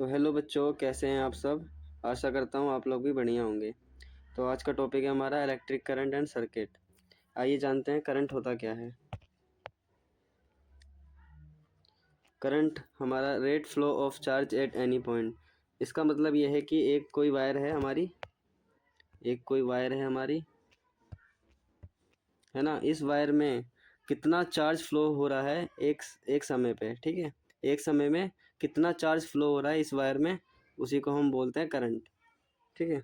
तो हेलो बच्चों, कैसे हैं आप सब। आशा करता हूँ आप लोग भी बढ़िया होंगे। तो आज का टॉपिक है हमारा इलेक्ट्रिक करंट एंड सर्किट। आइए जानते हैं करंट होता क्या है। करंट हमारा rate flow of charge at any point. इसका मतलब ये है कि एक कोई वायर है हमारी, है ना। इस वायर में कितना चार्ज फ्लो हो रहा है एक समय पे, ठीक है। एक समय में कितना चार्ज फ्लो हो रहा है इस वायर में, उसी को हम बोलते हैं करंट, ठीक है।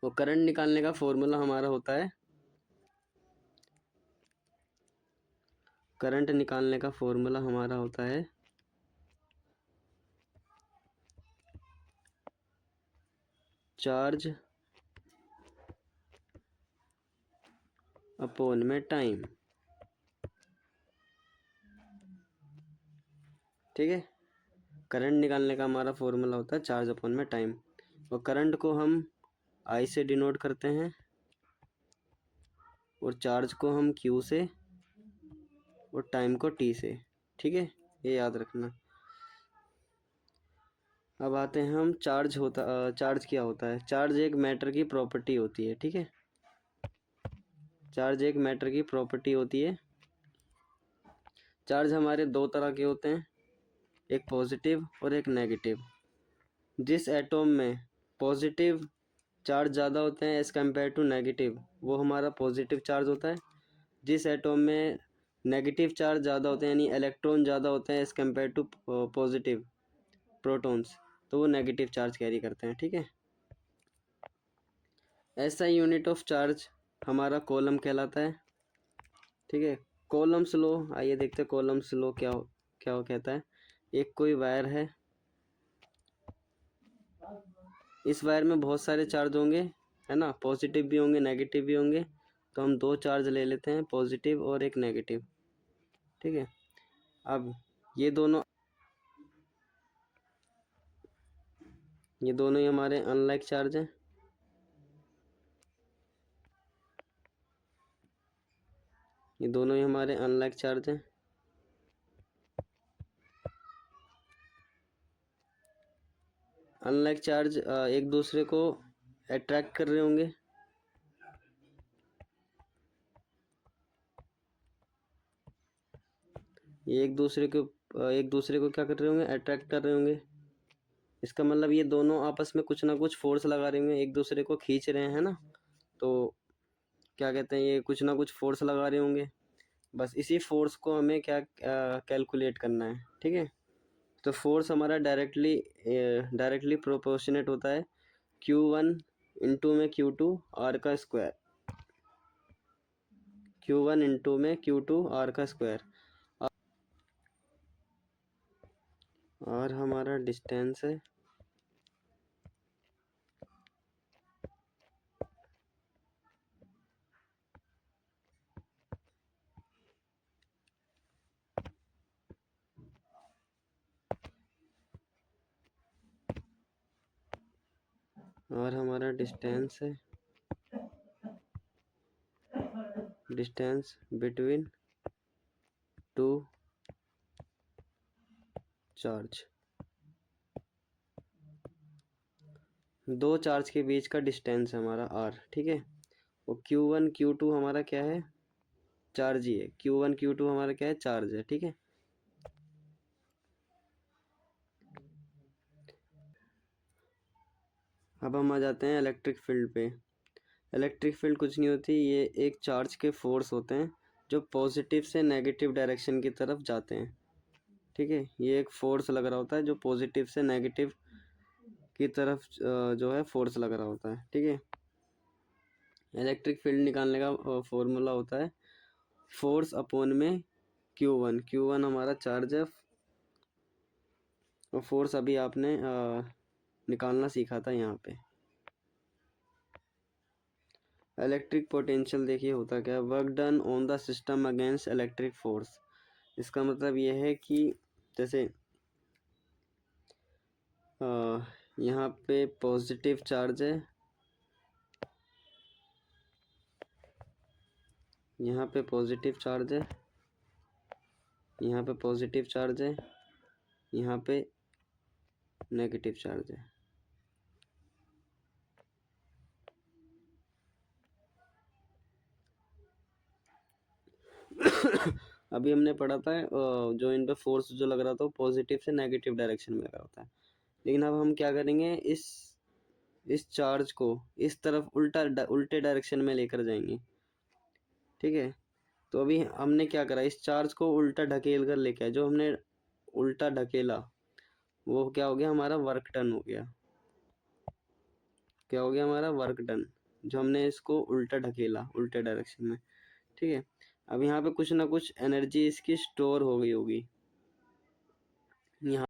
तो करंट निकालने का फॉर्मूला हमारा होता है, करंट निकालने का फॉर्मूला हमारा होता है चार्ज अपॉन में टाइम, ठीक है। करंट निकालने का हमारा फॉर्मूला होता है चार्ज अपॉन में टाइम। और करंट को हम आई से डिनोट करते हैं और चार्ज को हम क्यू से और टाइम को टी से, ठीक है। ये याद रखना। अब आते हैं हम चार्ज क्या होता है। चार्ज एक मैटर की प्रॉपर्टी होती है, ठीक है। चार्ज एक मैटर की प्रॉपर्टी होती है। चार्ज हमारे दो तरह के होते हैं, एक पॉजिटिव और एक नेगेटिव। जिस एटॉम में पॉजिटिव चार्ज ज़्यादा होते हैं एज़ कम्पेयर टू नेगेटिव, वो हमारा पॉजिटिव चार्ज होता है। जिस एटॉम में नेगेटिव चार्ज ज़्यादा होते हैं, यानी इलेक्ट्रॉन ज़्यादा होते हैं as compare to positive protons, तो वो नेगेटिव चार्ज कैरी करते हैं, ठीक है। ऐसा यूनिट ऑफ चार्ज हमारा कॉलम कहलाता है, ठीक है। कॉलम्स लॉ, आइए देखते हैं कॉलम्स लॉ क्या कहता है। एक कोई वायर है, इस वायर में बहुत सारे चार्ज होंगे, है ना। पॉजिटिव भी होंगे, नेगेटिव भी होंगे। तो हम दो चार्ज ले लेते हैं, पॉजिटिव और एक नेगेटिव, ठीक है। अब ये दोनों ही हमारे अनलाइक चार्ज हैं। ये दोनों ही हमारे अनलाइक चार्ज हैं। अनलाइक चार्ज एक दूसरे को अट्रैक्ट कर रहे होंगे। ये एक दूसरे को क्या कर रहे होंगे, अट्रैक्ट कर रहे होंगे। इसका मतलब ये दोनों आपस में कुछ ना कुछ फोर्स लगा रहे होंगे, एक दूसरे को खींच रहे हैं ना। तो क्या कहते हैं, ये कुछ ना कुछ फोर्स लगा रहे होंगे। बस इसी फोर्स को हमें क्या कैलकुलेट करना है, ठीक है। तो फोर्स हमारा डायरेक्टली प्रोपोर्शनेट होता है Q1 इंटू में Q2 R का स्क्वायर, Q1 इंटू में Q2 R का स्क्वायर। और हमारा डिस्टेंस है, डिस्टेंस बिटवीन टू चार्ज। दो चार्ज के बीच का डिस्टेंस है हमारा R, ठीक है। और Q1 Q2 हमारा क्या है, चार्ज ही है। Q1 Q2 हमारा क्या है, चार्ज है, ठीक है। अब हम आ जाते हैं इलेक्ट्रिक फील्ड पे। इलेक्ट्रिक फील्ड कुछ नहीं होती, ये एक चार्ज के फोर्स होते हैं जो पॉजिटिव से नेगेटिव डायरेक्शन की तरफ जाते हैं, ठीक है। ये एक फोर्स लग रहा होता है जो पॉजिटिव से नेगेटिव की तरफ जो है फोर्स लग रहा होता है, ठीक है। इलेक्ट्रिक फील्ड निकालने का फॉर्मूला होता है फोर्स अपॉन में Q1 हमारा चार्ज है, और फोर्स अभी आपने निकालना सीखा था यहाँ पे। इलेक्ट्रिक पोटेंशियल देखिए होता क्या है, work done on the system against electric force. इसका मतलब ये है कि जैसे यहाँ पे पॉजिटिव चार्ज है, यहाँ पे पॉजिटिव चार्ज है, यहाँ पे पॉजिटिव चार्ज है, यहाँ पे नेगेटिव चार्ज है। अभी हमने पढ़ा था जो इन पे फोर्स जो लग रहा था वो पॉजिटिव से नेगेटिव डायरेक्शन में लगा होता है, लेकिन अब हम क्या करेंगे, इस चार्ज को इस तरफ उल्टे डायरेक्शन में लेकर जाएंगे। ठीक है, तो अभी हमने क्या करा, इस चार्ज को उल्टा ढकेल कर लेके आए, जो हमने उल्टा ढकेला वो क्या हो गया, हमारा वर्क डन हो गया। क्या हो गया हमारा वर्क डन, जो हमने इसको उल्टा ढकेला उल्टे डायरेक्शन में। ठीक है, अब यहाँ पे कुछ ना कुछ एनर्जी इसकी स्टोर हो गई होगी यहाँ